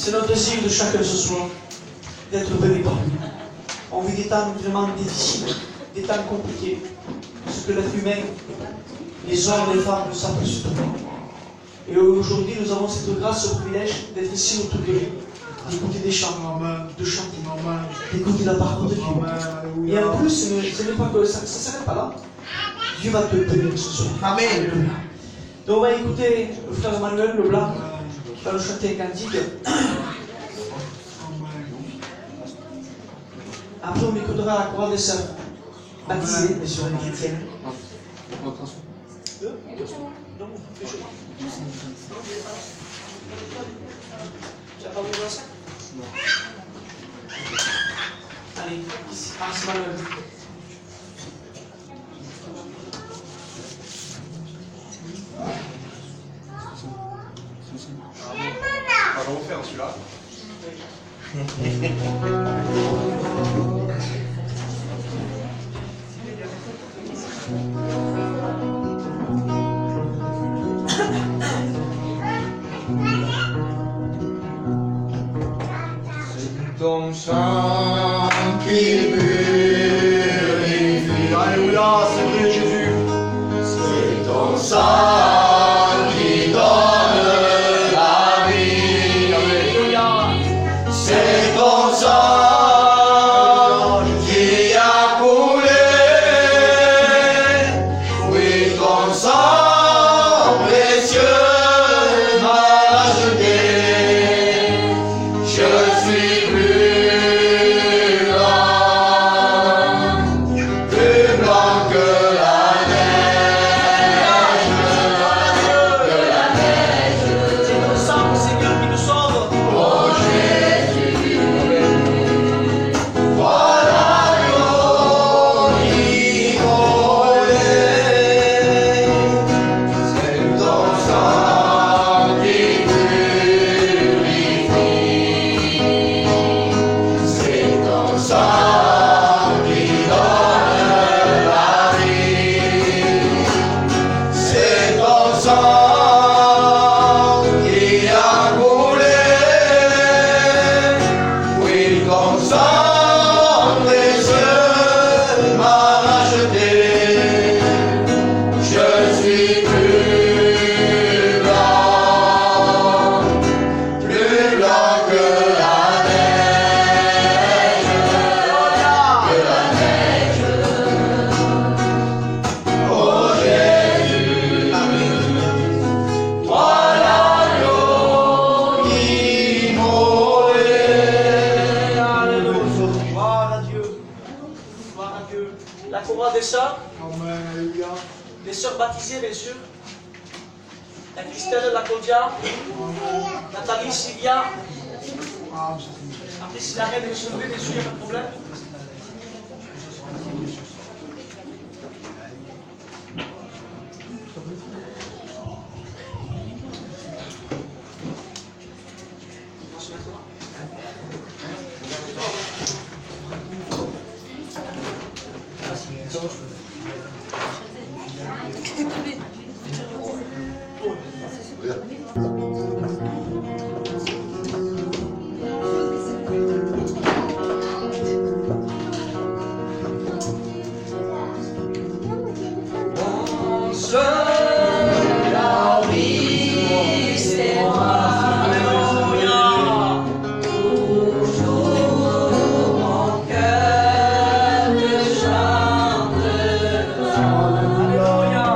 C'est notre désir de chacun ce soir d'être béni par lui. On vit des temps vraiment difficiles, des temps compliqués. Ce que l'être humain, les hommes, les femmes ne savent plus tout. Et aujourd'hui, nous avons cette grâce, ce privilège d'être ici autour de lui, d'écouter des chants, de chanter, d'écouter la parole de Dieu. Et en plus, ce n'est pas que ça ne s'arrête pas là. Dieu va te bénir ce soir. Amen. Donc on va écouter le frère Emmanuel Leblanc qui va nous chanter un cantique. Après, on écoutera la chorale des sœurs baptisées, bien sûr, les chrétiennes. Tu n'as pas besoin de ça? Non. Allez, passe Emmanuel. On va refaire celui-là. C'est ton sang qui purifie. Alléluia, c'est vrai Jésus. C'est ton sang qui donne la vie. Alléluia. C'est ton sang qui a coulé. Oui, ton sang précieux m'a acheté. Je suis plus blanc que la neige, C'est ton sang, Seigneur, qui nous sauve. Oh Jésus, voilà l'eau immolée. C'est ton sang qui purifie. C'est ton sang qui donne la vie. C'est ton sang qui a coulé. Oui, ton sang précieux m'a racheté. Je suis plus blanc que la neige, Oh Jésus, toi l'agneau immolé. Alléluia. Gloire à Dieu. Gloire à Dieu. La chorale des sœurs. Alléluia. Les sœurs baptisées, bien sûr. La Christelle, la Claudia, Nathalie, Sylvia. Après, si la reine est sauvée, bien sûr, il n'y a pas de problème. On va se mettre là. Mon seul vie, c'est toi. Alléluia. Toujours mon cœur te chante. Alléluia.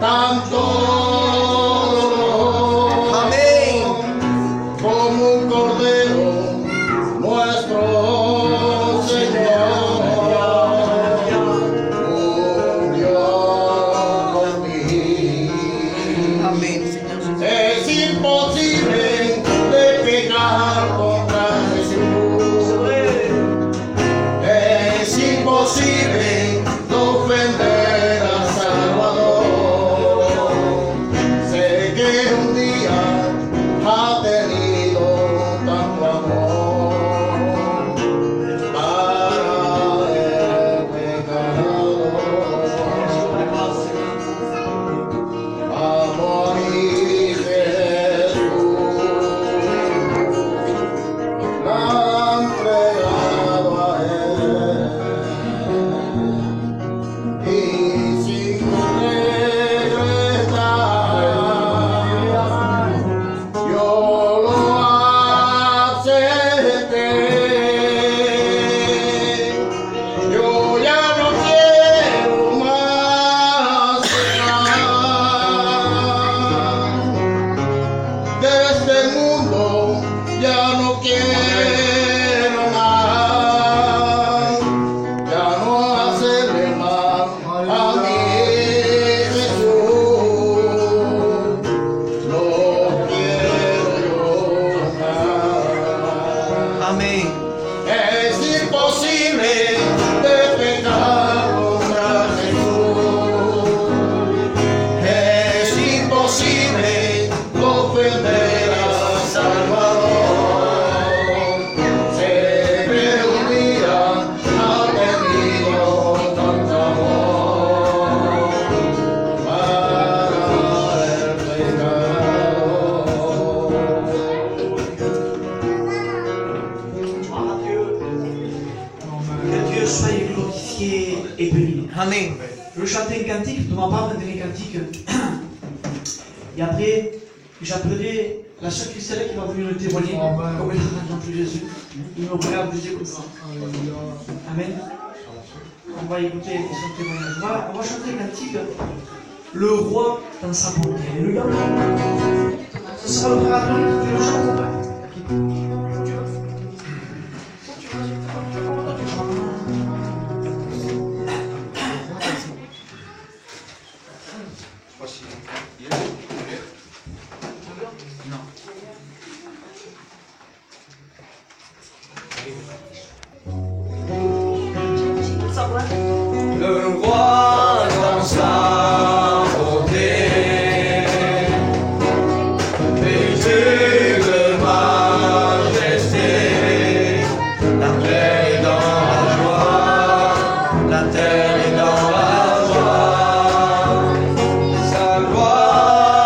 tanto Amén. como un cordero nuestro Señor murió por mí. Amén, Señor Jesús. Es imposible de pecar contra Jesús. Es imposible de ofender al Salvador. Sé que un día ha tenido tanto amor para el pecador. A morir Jesús la han entregado a él y sin regresar yo lo acepté. Yo ya no quiero más pecar. De este mundo ya no quiero más, ya no hacerle mal a mi Jesús, no quiero yo más. Amén. Es imposible de pecar contra Jesús. Es imposible de ofender al Salvador. Sé que un día ha tenido tanto amor para el pecador. Gloire à Dieu. Que Dieu soit glorifié et béni. Amen. Je vais chanter un cantique, de ma part, un dernier cantique. Et après, j'appellerai la sœur Christelle qui va venir nous témoigner, comme elle a entendu Jésus. Il me regarde des yeux comme ça. Amen. On va écouter son témoignage. On va chanter un cantique. Le roi dans sa bonté. Alléluia. Ce sera le frère Antoine qui le chantera. Je sais pas si il est là. Le roi dans sa beauté, vêtu de majesté, la terre est dans la joie, la terre est dans la joie, sa gloire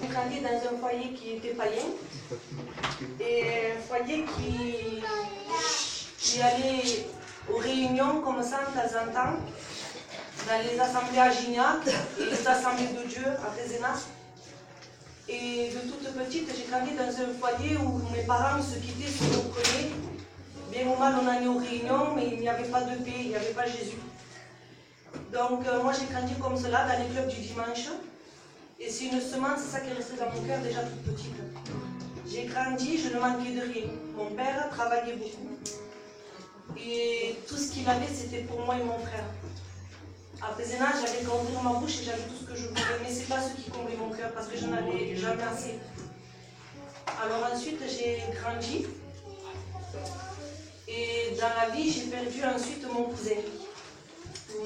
J'ai grandi dans un foyer qui était païen et un foyer qui allait aux réunions comme ça de temps en temps, dans les assemblées à Gignac et les assemblées de Dieu à Pézenas. Et de toute petite, j'ai grandi dans un foyer où mes parents se quittaient, se reprenaient. Bien ou mal, on allait aux réunions, mais il n'y avait pas de paix, il n'y avait pas Jésus. Donc moi j'ai grandi comme cela dans les clubs du dimanche. Et c'est une semence, c'est ça qui est resté dans mon cœur déjà toute petite. J'ai grandi, je ne manquais de rien. Mon père travaillait beaucoup. Et tout ce qu'il avait, c'était pour moi et mon frère. À Pézenas, j'avais qu'à ouvrir ma bouche et j'avais tout ce que je voulais. Mais ce n'est pas ce qui comblait mon cœur parce que je n'avais jamais assez. Alors ensuite, j'ai grandi. Et dans la vie, j'ai perdu ensuite mon cousin.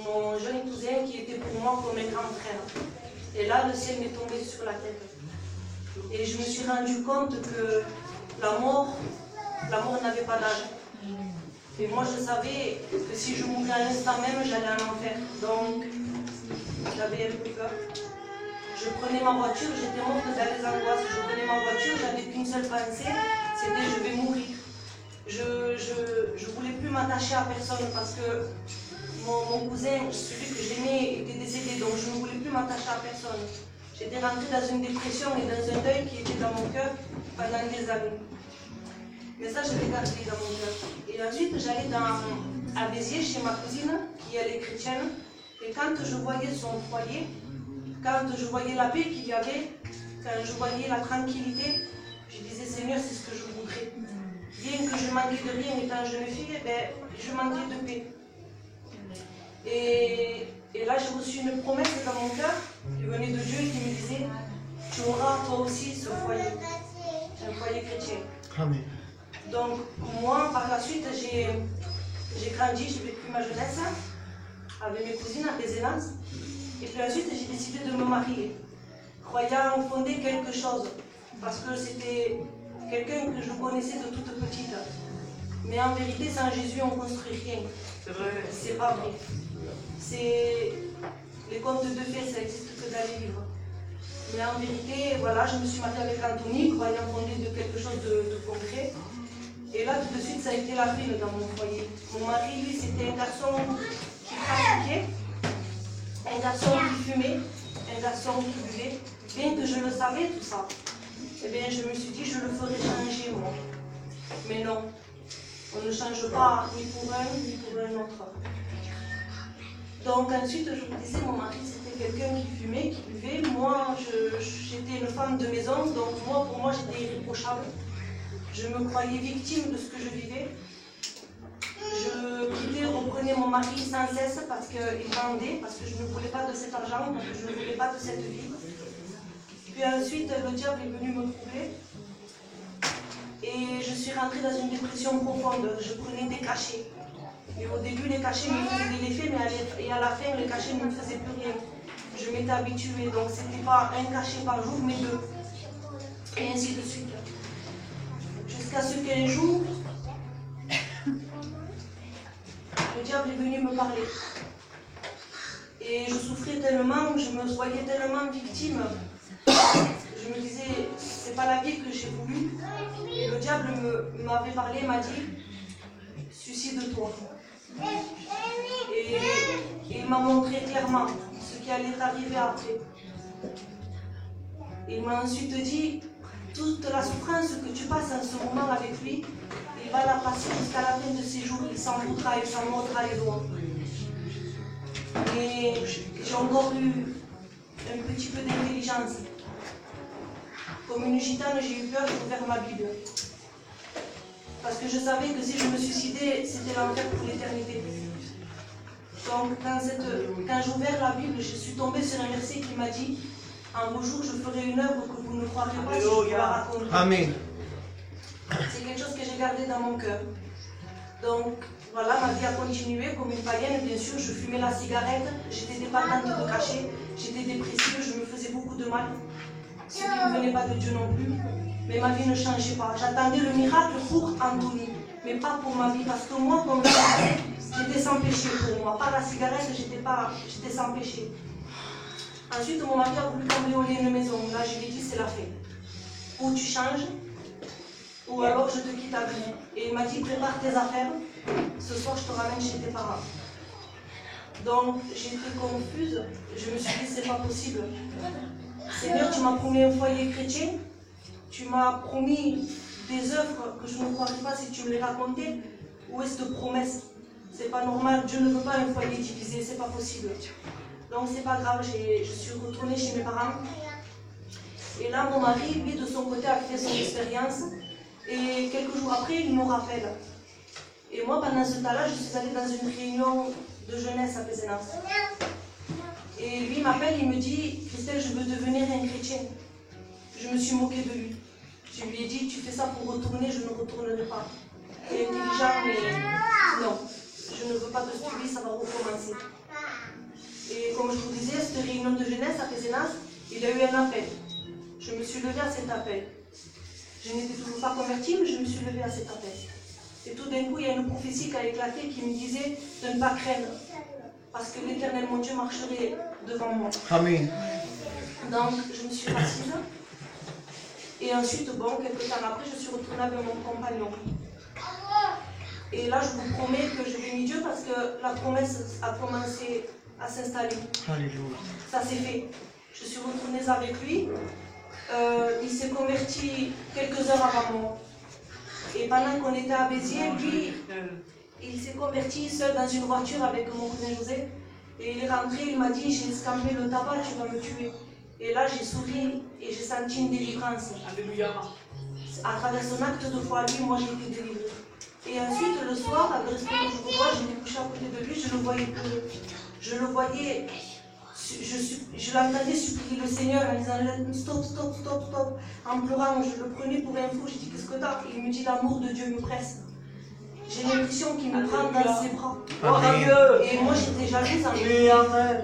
Mon jeune cousin qui était pour moi comme un grand frère. Et là, le ciel m'est tombé sur la tête. Et je me suis rendu compte que la mort n'avait pas d'âge. Et moi, je savais que si je mourais à l'instant même, j'allais en enfer. Donc, j'avais un peu peur. Je prenais ma voiture, j'étais morte dans les angoisses. Je prenais ma voiture, j'avais qu'une seule pensée, c'était je vais mourir. Je ne voulais plus m'attacher à personne parce que mon cousin, celui que j'aimais, était décédé, donc je ne voulais plus m'attacher à personne. J'étais rentrée dans une dépression et dans un deuil qui était dans mon cœur pendant des années. Mais ça, je l'ai gardé dans mon cœur. Et ensuite, j'allais à Béziers chez ma cousine, qui elle est chrétienne. Et quand je voyais son foyer, quand je voyais la paix qu'il y avait, quand je voyais la tranquillité, je disais, Seigneur, c'est ce que je voudrais. Bien que je manquais de rien étant jeune fille, je manquais de paix. Et là, j'ai reçu une promesse dans mon cœur qui venait de Dieu et qui me disait, tu auras toi aussi ce foyer, un foyer chrétien. Amen. Donc, moi, par la suite, j'ai grandi, j'ai vécu ma jeunesse avec mes cousines à Pézenas. Et puis ensuite, j'ai décidé de me marier, croyant fonder quelque chose, parce que c'était quelqu'un que je connaissais de toute petite. Mais en vérité, sans Jésus, on ne construit rien. C'est vrai. C'est pas vrai. C'est les contes de fées, ça n'existe que dans les livres. Mais en vérité, voilà, je me suis mariée avec Anthony, croyant fonder de quelque chose de concret. Et là, tout de suite, ça a été la file dans mon foyer. Mon mari, lui, c'était un garçon qui pratiquait, un garçon qui fumait, un garçon qui buvait. Bien que je le savais, tout ça, eh bien, je me suis dit, je le ferai changer, moi. Mais non, on ne change pas ni pour un, ni pour un autre. Donc ensuite, je vous disais, mon mari, c'était quelqu'un qui fumait, qui buvait. Moi, j'étais une femme de maison, donc pour moi, j'étais irréprochable. Je me croyais victime de ce que je vivais. Je quittais, reprenais mon mari sans cesse parce qu'il vendait, parce que je ne voulais pas de cet argent, parce que je ne voulais pas de cette vie. Puis ensuite, le diable est venu me trouver. Et je suis rentrée dans une dépression profonde. Je prenais des cachets. Et au début, les cachets me faisaient de l'effet, mais à la fin, les cachets ne me faisaient plus rien. Je m'étais habituée, donc ce n'était pas un cachet par jour, mais deux. Et ainsi de suite. Jusqu'à ce qu'un jour, le diable est venu me parler. Et je souffrais tellement, je me voyais tellement victime. Je me disais, c'est pas la vie que j'ai voulu. Et le diable m'avait parlé, m'a dit, suicide-toi. Et il m'a montré clairement ce qui allait arriver après. Il m'a ensuite dit, toute la souffrance que tu passes en ce moment avec lui, il va la passer jusqu'à la fin de ses jours. Il s'en foutra, il s'en mordra les doigts. Et j'ai encore eu un petit peu d'intelligence. Comme une gitane, j'ai eu peur, j'ai ouvert ma Bible. Parce que je savais que si je me suicidais, c'était l'enfer pour l'éternité. Donc quand j'ai ouvert la Bible, je suis tombée sur un verset qui m'a dit, en vos jours, je ferai une œuvre que vous ne croirez pas si je vous la raconte. Amen. C'est quelque chose que j'ai gardé dans mon cœur. Donc voilà, ma vie a continué comme une païenne, bien sûr. Je fumais la cigarette, j'étais dépendante de cachet, j'étais dépressive, je me faisais beaucoup de mal. Ce qui ne venait pas de Dieu non plus. Mais ma vie ne changeait pas. J'attendais le miracle pour Anthony, mais pas pour ma vie. Parce que moi, comme je disais, j'étais sans péché pour moi. Pas la cigarette, j'étais sans péché. Ensuite, mon mari a voulu cambrioler une maison. Là, je lui ai dit, c'est la fête. Ou tu changes, ou alors je te quitte à vie. Et il m'a dit, prépare tes affaires. Ce soir, je te ramène chez tes parents. Donc, j'étais confuse. Je me suis dit, c'est pas possible. Seigneur, tu m'as promis un foyer chrétien. Tu m'as promis des œuvres que je ne croirais pas si tu me les racontais. Où est cette promesse? C'est pas normal. Dieu ne veut pas un foyer divisé. C'est pas possible. Donc, c'est pas grave. Je suis retournée chez mes parents. Et là, mon mari, lui, de son côté, a fait son expérience. Et quelques jours après, il me rappelle. Et moi, pendant ce temps-là, je suis allée dans une réunion de jeunesse à Pézenas. Et lui m'appelle, il me dit, Christelle, je veux devenir un chrétien. Je me suis moquée de lui. Je lui ai dit, tu fais ça pour retourner, je ne retournerai pas. Il est intelligent, mais non, je ne veux pas te suivre, ça va recommencer. Et comme je vous disais, cette réunion de jeunesse à Pézenas, il y a eu un appel. Je me suis levée à cet appel. Je n'étais toujours pas convertie, mais je me suis levée à cet appel. Et tout d'un coup, il y a une prophétie qui a éclaté qui me disait de ne pas craindre. Parce que l'Éternel, mon Dieu, marcherait devant moi. Amen. Donc, je me suis assise. Et ensuite, bon, quelques temps après, je suis retournée avec mon compagnon. Et là, je vous promets que je bénis Dieu parce que la promesse a commencé à s'installer. Alléluia. Ça s'est fait. Je suis retournée avec lui. Il s'est converti quelques heures avant moi. Et pendant qu'on était à Béziers, lui, il s'est converti seul dans une voiture avec mon cousin José. Et il est rentré, il m'a dit, j'ai escampé le tabac, tu vas me tuer. Et là, j'ai souri et j'ai senti une délivrance. Alléluia. À travers son acte de foi, lui, moi, j'ai été délivrée. Et ensuite, le soir, avec le respect que je vous vois, j'étais couchée à côté de lui, je le voyais pleurer. Je le voyais, je l'entendais supplier le Seigneur en disant stop, stop, stop, stop. En pleurant, je le prenais pour un fou, j'ai dit qu'est-ce que t'as? Il me dit l'amour de Dieu me presse. J'ai l'impression qu'il me prend dans ses bras. Et moi j'étais jalouse en lui.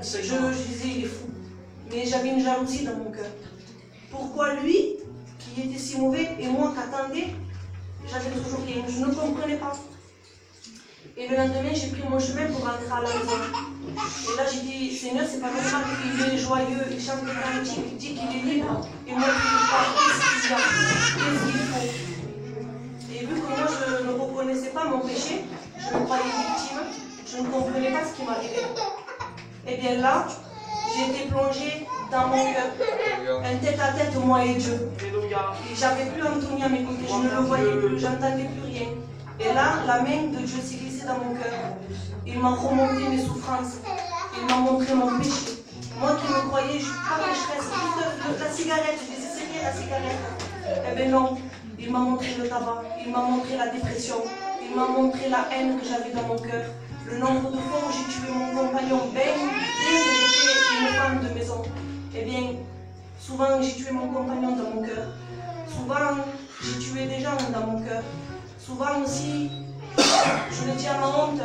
Je disais il est fou. Mais j'avais une jalousie dans mon cœur. Pourquoi lui, qui était si mauvais, et moi qui attendais, j'avais toujours rien. Je ne comprenais pas. Et le lendemain, j'ai pris mon chemin pour rentrer à la maison. Et là, j'ai dit, Seigneur, c'est pas normal qu'il est joyeux, il chante des cantiques, il dit qu'il est libre. Et moi, je ne sais pas, qu'est-ce qu'il y a? Qu'est-ce qu'il faut? Et vu que moi, je ne reconnaissais pas mon péché, je me croyais victime, je ne comprenais pas ce qui m'arrivait. Et bien là, j'ai été plongée dans mon cœur, un tête-à-tête, moi et Dieu. Et j'avais plus Anthony à mes côtés, je ne le voyais plus, j'entendais plus rien. Et là, la main de Dieu s'est glissée dans mon cœur. Il m'a remonté mes souffrances. Il m'a montré mon péché. Moi qui me croyais, je suis pas pécheresse, juste la cigarette. Je disais, c'est rien la cigarette. Eh bien non, il m'a montré le tabac. Il m'a montré la dépression. Il m'a montré la haine que j'avais dans mon cœur. Le nombre de fois où j'ai tué mon compagnon, bien que j'étais une femme de maison. Eh bien, souvent j'ai tué mon compagnon dans mon cœur. Souvent, j'ai tué des gens dans mon cœur. Souvent aussi, je le dis à ma honte,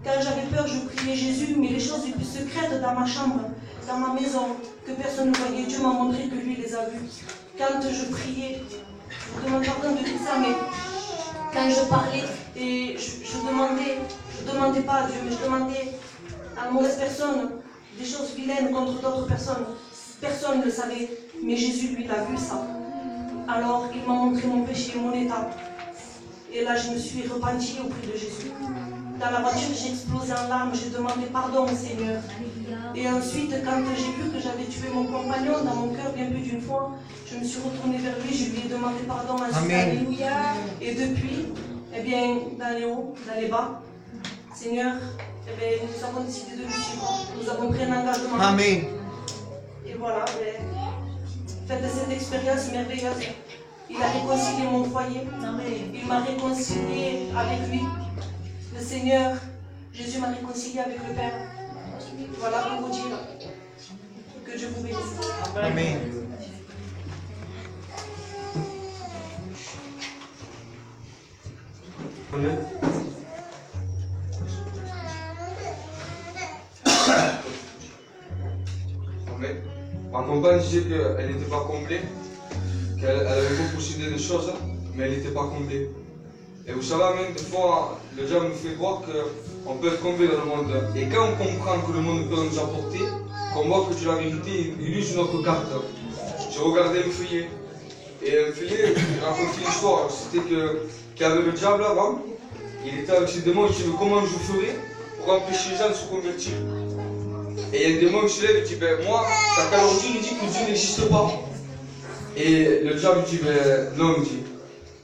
quand j'avais peur, je priais Jésus, mais les choses les plus secrètes dans ma chambre, dans ma maison, que personne ne voyait, Dieu m'a montré que lui les a vues. Quand je priais, je vous demande pardon de dire ça, mais quand je parlais et je demandais pas à Dieu, mais je demandais à mauvaise personne des choses vilaines contre d'autres personnes. Personne ne le savait, mais Jésus, lui, l'a vu ça. Alors, il m'a montré mon péché, mon état. Et là, je me suis repentie auprès de Jésus. Dans la voiture, j'ai explosé en larmes, j'ai demandé pardon au Seigneur. Et ensuite, quand j'ai vu que j'avais tué mon compagnon dans mon cœur bien plus d'une fois, je me suis retournée vers lui, je lui ai demandé pardon à Jésus. Alléluia. Et depuis, eh bien, dans les hauts, dans les bas, Seigneur, eh bien, nous avons décidé de le suivre. Nous avons pris un engagement. Amen. Et voilà, faites de cette expérience merveilleuse. Il a réconcilié mon foyer. Il m'a réconcilié avec lui. Le Seigneur, Jésus m'a réconcilié avec le Père. Voilà pour vous dire que Dieu vous bénisse. Amen. Amen. Ma compagne disait qu'elle n'était pas comblée, qu'elle avait beaucoup possédé de choses, mais elle n'était pas comblée. Et vous savez, même des fois, le diable nous fait croire qu'on peut être comblé dans le monde. Et quand on comprend que le monde peut nous apporter, qu'on voit que tu as la vérité, il use une autre carte. J'ai regardé le feuillet. Et le feuillet, il racontait une histoire. C'était qu'il y avait le diable avant. Il était avec ses démons, il dit comment je ferais pour empêcher les gens de se convertir. Et il y a un démon qui se lève et dit ben moi, t'as qu'à leur dire, il dit que Dieu n'existe pas. Et le diable dit ben non, il dit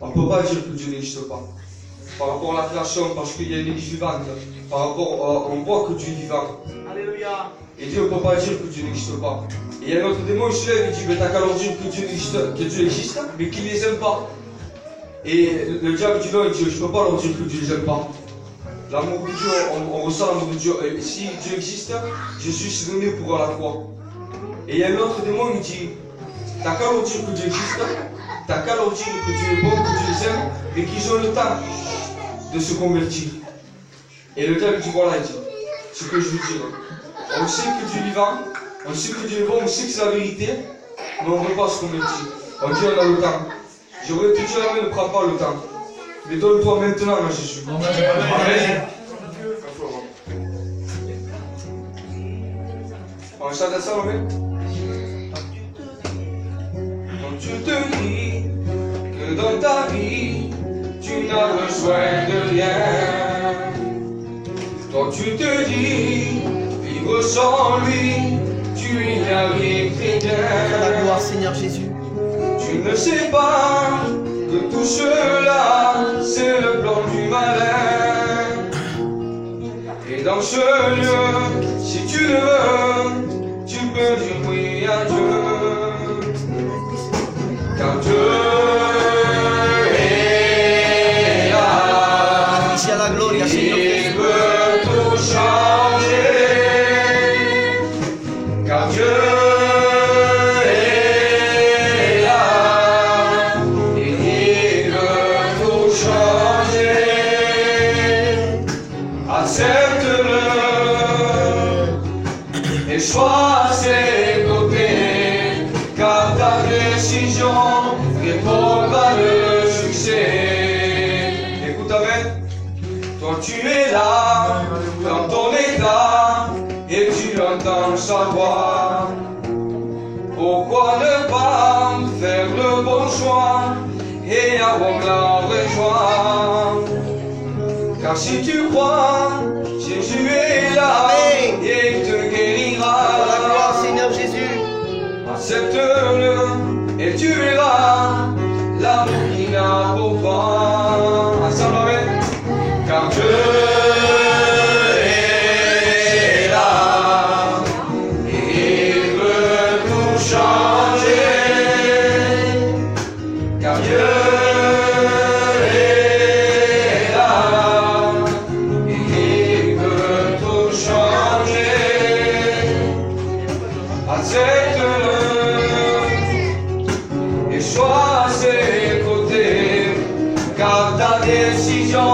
on ne peut pas dire que Dieu n'existe pas. Par rapport à la création, parce qu'il y a une église vivante. Par rapport on voit que Dieu est vivant. Alléluia. Il dit on ne peut pas dire que Dieu n'existe pas. Et il y a un autre démon qui se lève et dit ben t'as qu'à leur dire que Dieu existe, mais qu'il ne les aime pas. Et le diable dit non, il dit je ne peux pas leur dire que Dieu ne les aime pas. L'amour de Dieu, on ressent l'amour de Dieu. Et si Dieu existe, Jésus s'est donné pour la croix. Et il y a un autre démon qui dit t'as qu'à leur dire que Dieu existe, t'as qu'à leur dire que Dieu est bon, que Dieu les aime, et qu'ils ont le temps de se convertir. Et le diable dit voilà, il dit ce que je veux dire. On sait que Dieu est vivant, on sait que Dieu est bon, on sait que c'est la vérité, mais on ne veut pas se convertir. On dit on a le temps. J'aurais te dit mais ne prends pas le temps. Mais donne-toi maintenant à Jésus. Amen. On chante ça, Amen. Quand tu te dis que dans ta vie, tu n'as besoin de rien. Quand tu te dis vivre sans lui, tu n'y arrives très bien. La gloire, Seigneur Jésus. Tu ne sais pas que tout cela, c'est le plan du malin. Et dans ce lieu, si tu le veux, tu peux dire oui à Dieu. Car Dieu est là. Ici à la gloria, Seigneur Il Jésus. peut tout changer. Car Dieu est là. Et il veut tout changer. Accepte-le. Et sois à ses côtés, car ta décision répondra le succès. Écoute, Amen. Toi tu es là, dans ton état, et tu entends sa voix. Pourquoi ne pas faire le bon choix et avoir la vraie joie? Car si tu crois, Jésus est là. Amen. Et il te guérira. La gloire, Seigneur Jésus. Accepte-le et tu verras l'amour qu'il a pour toi. Ensemble, Amen. Car Dieu est là et il veut tout changer. Car Dieu est là et il veut tout changer. Accepte-le et sois à ses côtés, car ta décision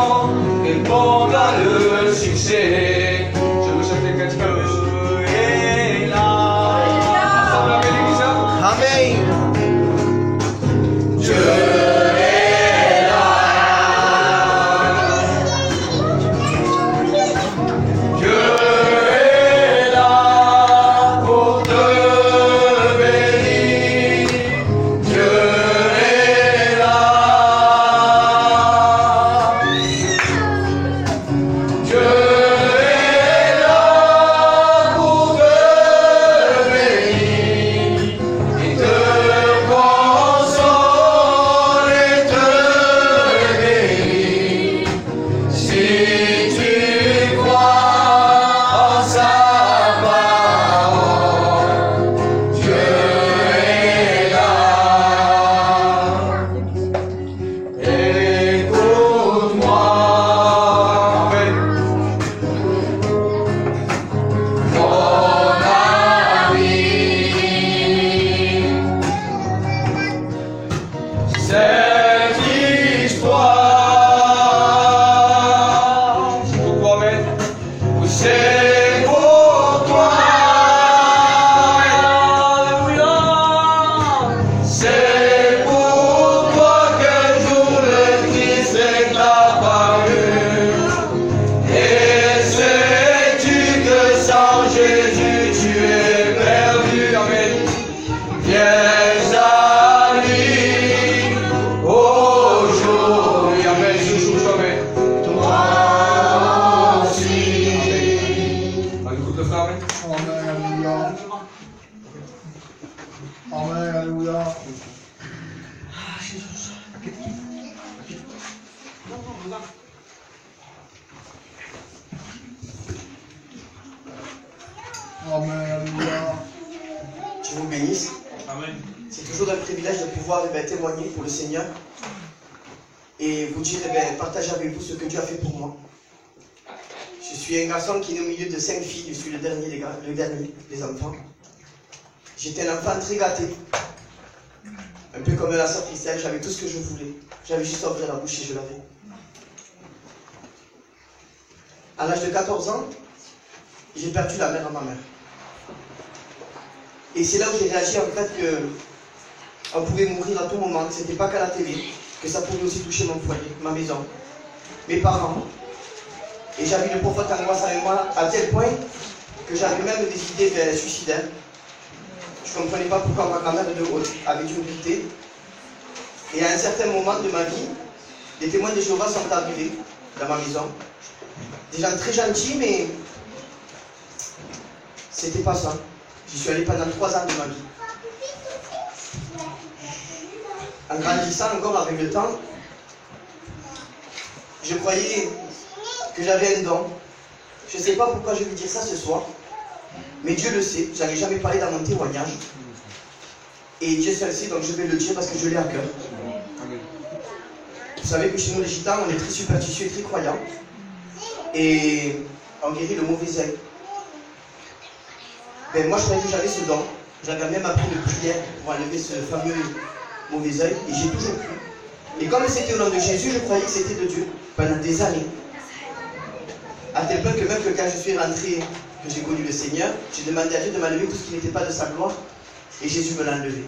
répondra le succès. Je veux chanter un cantique à Dieu est là. Ensemble avec l'Église. Amen, alléluia. Ah, Jésus. Non, non, regarde. Amen, alléluia. Dieu vous bénisse. Amen. C'est toujours un privilège de pouvoir témoigner pour le Seigneur et vous dire, partager avec vous ce que Dieu a fait pour moi. Je suis un garçon qui est au milieu de 5 filles, je suis le dernier des enfants. J'étais un enfant très gâté, un peu comme la sœur Christelle, j'avais tout ce que je voulais. J'avais juste à ouvrir la bouche et je l'avais. À l'âge de 14 ans, j'ai perdu la mère à ma mère. Et c'est là où j'ai réagi en fait que on pouvait mourir à tout moment, que c'était pas qu'à la télé, que ça pouvait aussi toucher mon foyer, ma maison, mes parents. Et j'avais une profonde angoisse avec moi à tel point que j'avais même des idées suicidaires. Je ne comprenais pas pourquoi ma grand-mère avait dû me quitter. Et à un certain moment de ma vie, les témoins de Jéhovah sont arrivés dans ma maison. Des gens très gentils, mais c'était pas ça. J'y suis allé pendant 3 ans de ma vie. En grandissant encore avec le temps, je croyais que j'avais un don. Je ne sais pas pourquoi je vais dire ça ce soir, mais Dieu le sait. Je n'avais jamais parlé dans mon témoignage. Et Dieu seul sait, donc je vais le dire parce que je l'ai à cœur. Vous savez que chez nous les gitans, on est très superstitieux et très croyants. Et on guérit le mauvais œil. Ben, moi je croyais que j'avais ce don. J'avais même appris de prière pour enlever ce fameux mauvais œil. Et j'ai toujours cru. Et comme c'était au nom de Jésus, je croyais que c'était de Dieu pendant des années. À tel point que même que quand je suis rentré, que j'ai connu le Seigneur, j'ai demandé à Dieu de m'enlever tout ce qui n'était pas de sa gloire. Et Jésus me l'a enlevé.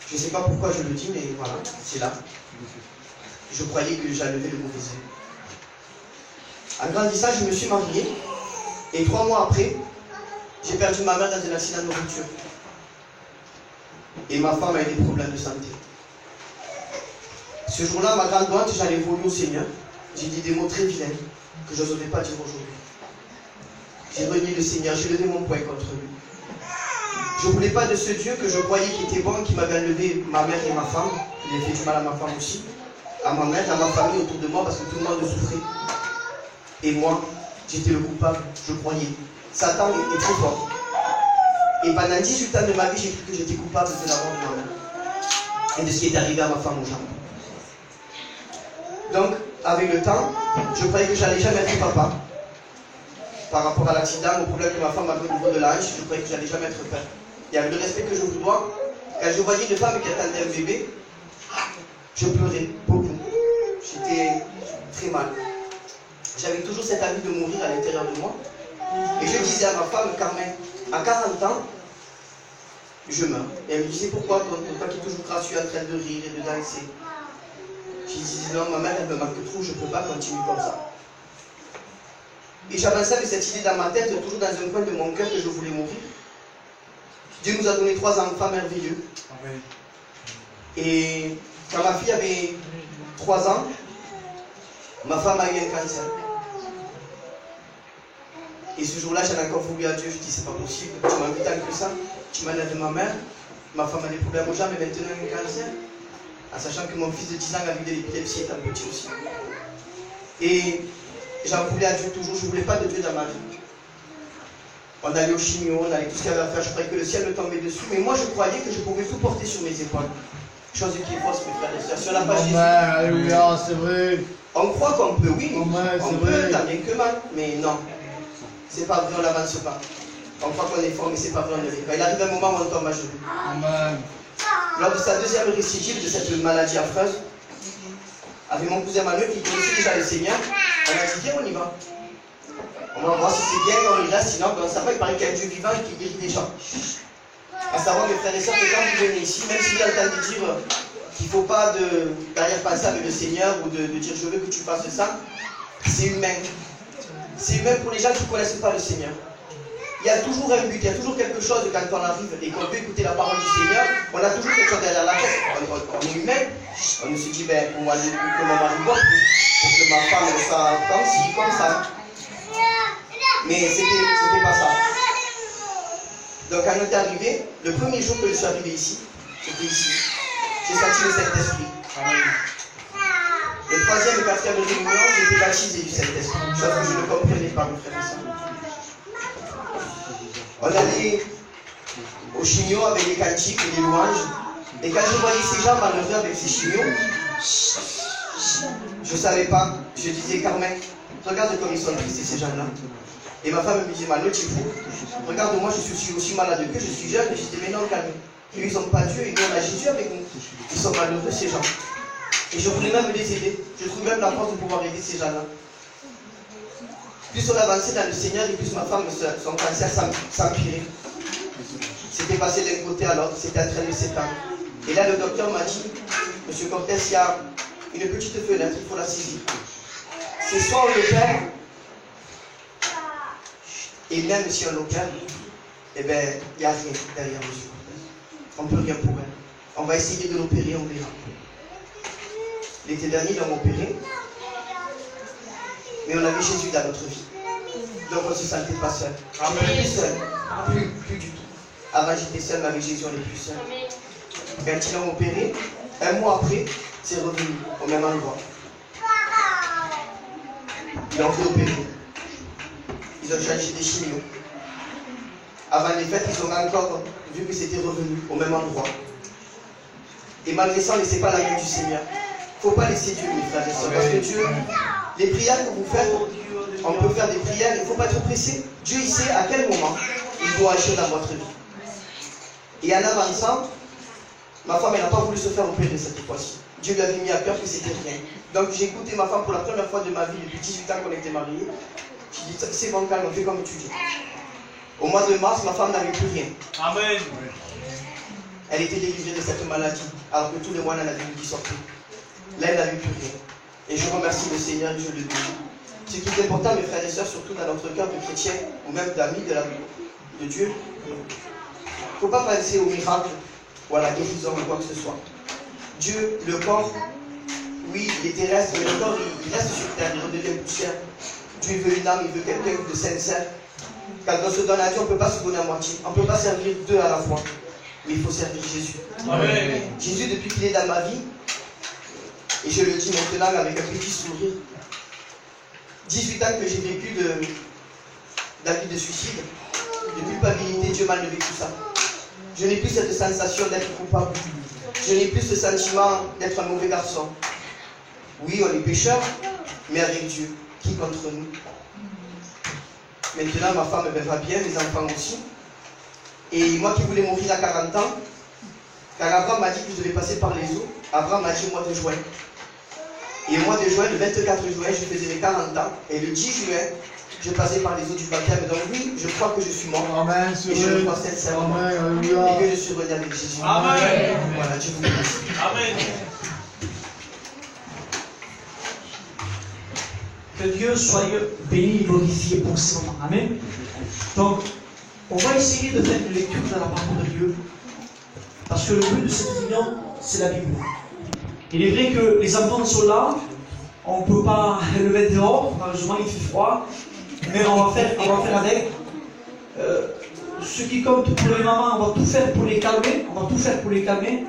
Je ne sais pas pourquoi je le dis, mais voilà, c'est là. Je croyais que j'enlevais le mauvais œil. En grandissant, je me suis marié. Et 3 mois après, j'ai perdu ma mère dans un accident de voiture. Et ma femme a eu des problèmes de santé. Ce jour-là, ma grande honte, j'allais voler au Seigneur. J'ai dit des mots très vilains que je n'osais pas dire aujourd'hui. J'ai renié le Seigneur, j'ai levé mon poing contre lui. Je ne voulais pas de ce Dieu que je croyais qui était bon, qui m'avait enlevé ma mère et ma femme. Il a fait du mal à ma femme aussi, à ma mère, à ma famille autour de moi parce que tout le monde souffrait. Et moi, j'étais le coupable, je croyais. Satan est très fort. Et pendant 18 ans de ma vie, j'ai cru que j'étais coupable de la mort de ma mère et de ce qui est arrivé à ma femme aux jambes. Donc, avec le temps, je croyais que j'allais jamais être papa. Par rapport à l'accident, au problème que ma femme avait au niveau de l'âge, je croyais que j'allais jamais être père. Et avec le respect que je vous dois, quand je voyais une femme qui attendait un bébé, je pleurais beaucoup. J'étais très mal. J'avais toujours cette envie de mourir à l'intérieur de moi. Et je disais à ma femme, Carmen, à 40 ans, je meurs. Et elle me disait, pourquoi toi qui es toujours gracieux, en train de rire et de danser? Je disais, non, ma mère, elle me manque trop, je ne peux pas continuer comme ça. Et j'avançais avec cette idée dans ma tête, toujours dans un coin de mon cœur que je voulais mourir. Dieu nous a donné 3 enfants merveilleux. Amen. Et quand ma fille avait 3 ans, ma femme a eu un cancer. Et ce jour-là, j'en ai encore voulu à Dieu. Je dis, c'est pas possible, tu m'as vu tant que ça, tu m'enlèves ma mère, ma femme a des problèmes aux jambes, mais maintenant un cancer. En sachant que mon fils de 10 ans a eu de l'épilepsie étant petit aussi. Et j'en voulais à Dieu toujours, je ne voulais pas de Dieu dans ma vie. On allait au chimio, on allait tout ce qu'il y avait à faire, je croyais que le ciel me tombait dessus, mais moi je croyais que je pouvais tout porter sur mes épaules. Chose qui est fausse, mes frères et sœurs. Si on n'a pas Jésus, alléluia, c'est vrai. On croit qu'on peut, oui, Amen, on peut, tant bien que mal, mais non. C'est pas vrai, on n'avance pas. On croit qu'on est fort, mais c'est pas vrai, on ne l'est pas. Il arrive un moment où on tombe à genoux. Amen. Lors de sa deuxième récidive de cette maladie affreuse, avec mon cousin Manuel qui connaissait déjà le Seigneur, on a dit, viens, on y va. On va voir si c'est bien, on y reste, sinon, ça va, il paraît qu'il y a un Dieu vivant qui guérit des gens. À savoir, mes frères et sœurs, que quand vous venez ici, même si vous avez le temps de dire qu'il ne faut pas d'arrière-pensée avec le Seigneur ou de dire je veux que tu fasses ça, c'est humain. C'est humain pour les gens qui ne connaissent pas le Seigneur. Il y a toujours un but, il y a toujours quelque chose quand on arrive et qu'on peut écouter la parole du Seigneur, on a toujours quelque chose derrière la tête. On est humain, on se dit, ben, pour moi, que mon mari boite, pour que ma femme soit comme ci, comme ça. Mais c'était pas ça. Donc quand on est arrivé, le premier jour que je suis arrivé ici, c'était ici. J'ai senti le Saint-Esprit. Le troisième et quatrième réunion, j'étais baptisé du Saint-Esprit. Chose que je ne comprenais pas, mes frères et sœurs. On allait au chignon avec les cantiques et les louanges. Et quand je voyais ces gens manœuvrer avec ces chignons, je ne savais pas. Je disais, Carmen, regarde comme ils sont tristes ces gens-là. Et ma femme me disait, Mano, tu es fou. Regarde-moi, je suis aussi malade que je suis jeune. Et je disais, mais non, calme. Eux, ils n'ont pas Dieu, et nous, on a Jésus avec nous. Ils sont malheureux, ces gens. Et je voulais même les aider. Je trouvais même la force de pouvoir aider ces gens-là. Plus on avançait dans le Seigneur, et plus ma femme, son cancer s'empirait. C'était passé d'un côté à l'autre, c'était en train de s'étendre. Et là, le docteur m'a dit, Monsieur Cortés, il y a une petite fenêtre, il faut la saisir. C'est soit on l'opère, et même si on l'opère, eh bien, il n'y a rien derrière Monsieur Cortés. On ne peut rien pour elle. On va essayer de l'opérer, on verra. L'été dernier, ils l'ont opéré, mais on avait Jésus dans notre vie. Donc on ne se sentait pas seul. Plus seul, plus du tout. Avant j'étais seul, mais avec Jésus on n'est plus seul. Quand ils l'ont opéré, un mois après, c'est revenu au même endroit. Ils l'ont fait opérer. Ils ont changé des chimios. Avant les fêtes, ils ont encore vu que c'était revenu au même endroit. Et malgré ça, on ne laissait pas la main du Seigneur. Il ne faut pas laisser Dieu, mes frères et sœurs. Parce que Dieu, les prières que vous faites, on peut faire des prières, il ne faut pas être pressé. Dieu, il sait à quel moment il doit agir dans votre vie. Et en avançant, ma femme, elle n'a pas voulu se faire opérer cette fois-ci. Dieu lui avait mis à cœur que c'était rien. Donc j'ai écouté ma femme pour la première fois de ma vie, depuis 18 ans qu'on était mariés. J'ai dit, c'est bon, calme, on fait comme tu dis. Au mois de mars, ma femme n'avait plus rien. Amen. Elle était délivrée de cette maladie, alors que tous les mois, elle en avait une qui sortait. Là, elle n'avait plus rien. Et je remercie le Seigneur et je le bénis. Ce qui est important, mes frères et sœurs, surtout dans notre cœur de chrétien, ou même d'amis de Dieu, il ne faut pas penser au miracle, ou à la guérison, ou quoi que ce soit. Dieu, le corps, oui, il est terrestre, mais le corps, il reste sur terre, il redevient poussière. Dieu veut une âme, il veut quelqu'un de sincère. Quand on se donne à Dieu, on ne peut pas se donner à moitié. On ne peut pas servir deux à la fois. Mais il faut servir Jésus. Amen. Jésus, depuis qu'il est dans ma vie, et je le dis maintenant avec un petit sourire, 18 ans que j'ai vécu d'avis de suicide, de culpabilité, Dieu m'a enlevé tout ça. Je n'ai plus cette sensation d'être coupable. Je n'ai plus ce sentiment d'être un mauvais garçon. Oui, on est pécheurs, mais avec Dieu, qui contre nous? Maintenant, ma femme va bien, mes enfants aussi. Et moi qui voulais mourir à 40 ans, quand Abraham m'a dit que je devais passer par les eaux, Abraham m'a dit au mois de juin. Et au mois de juin, le 24 juin, je faisais les 40 ans. Et le 10 juin, je passais par les eaux du baptême. Donc oui, je crois que je suis mort. Amen. Et je le crois sincèrement. Amen. Et que je suis revenu avec Jésus. Amen. Voilà, Dieu vous remercie. Amen. Que Dieu soit béni et glorifié pour ce moment. Amen. Donc, on va essayer de faire une lecture dans la parole de Dieu. Parce que le but de cette réunion, c'est la Bible. Il est vrai que les enfants sont là. On ne peut pas le mettre dehors. Malheureusement, il fait froid. Mais on va faire avec. Ce qui compte pour les mamans, on va tout faire pour les calmer. On va tout faire pour les calmer.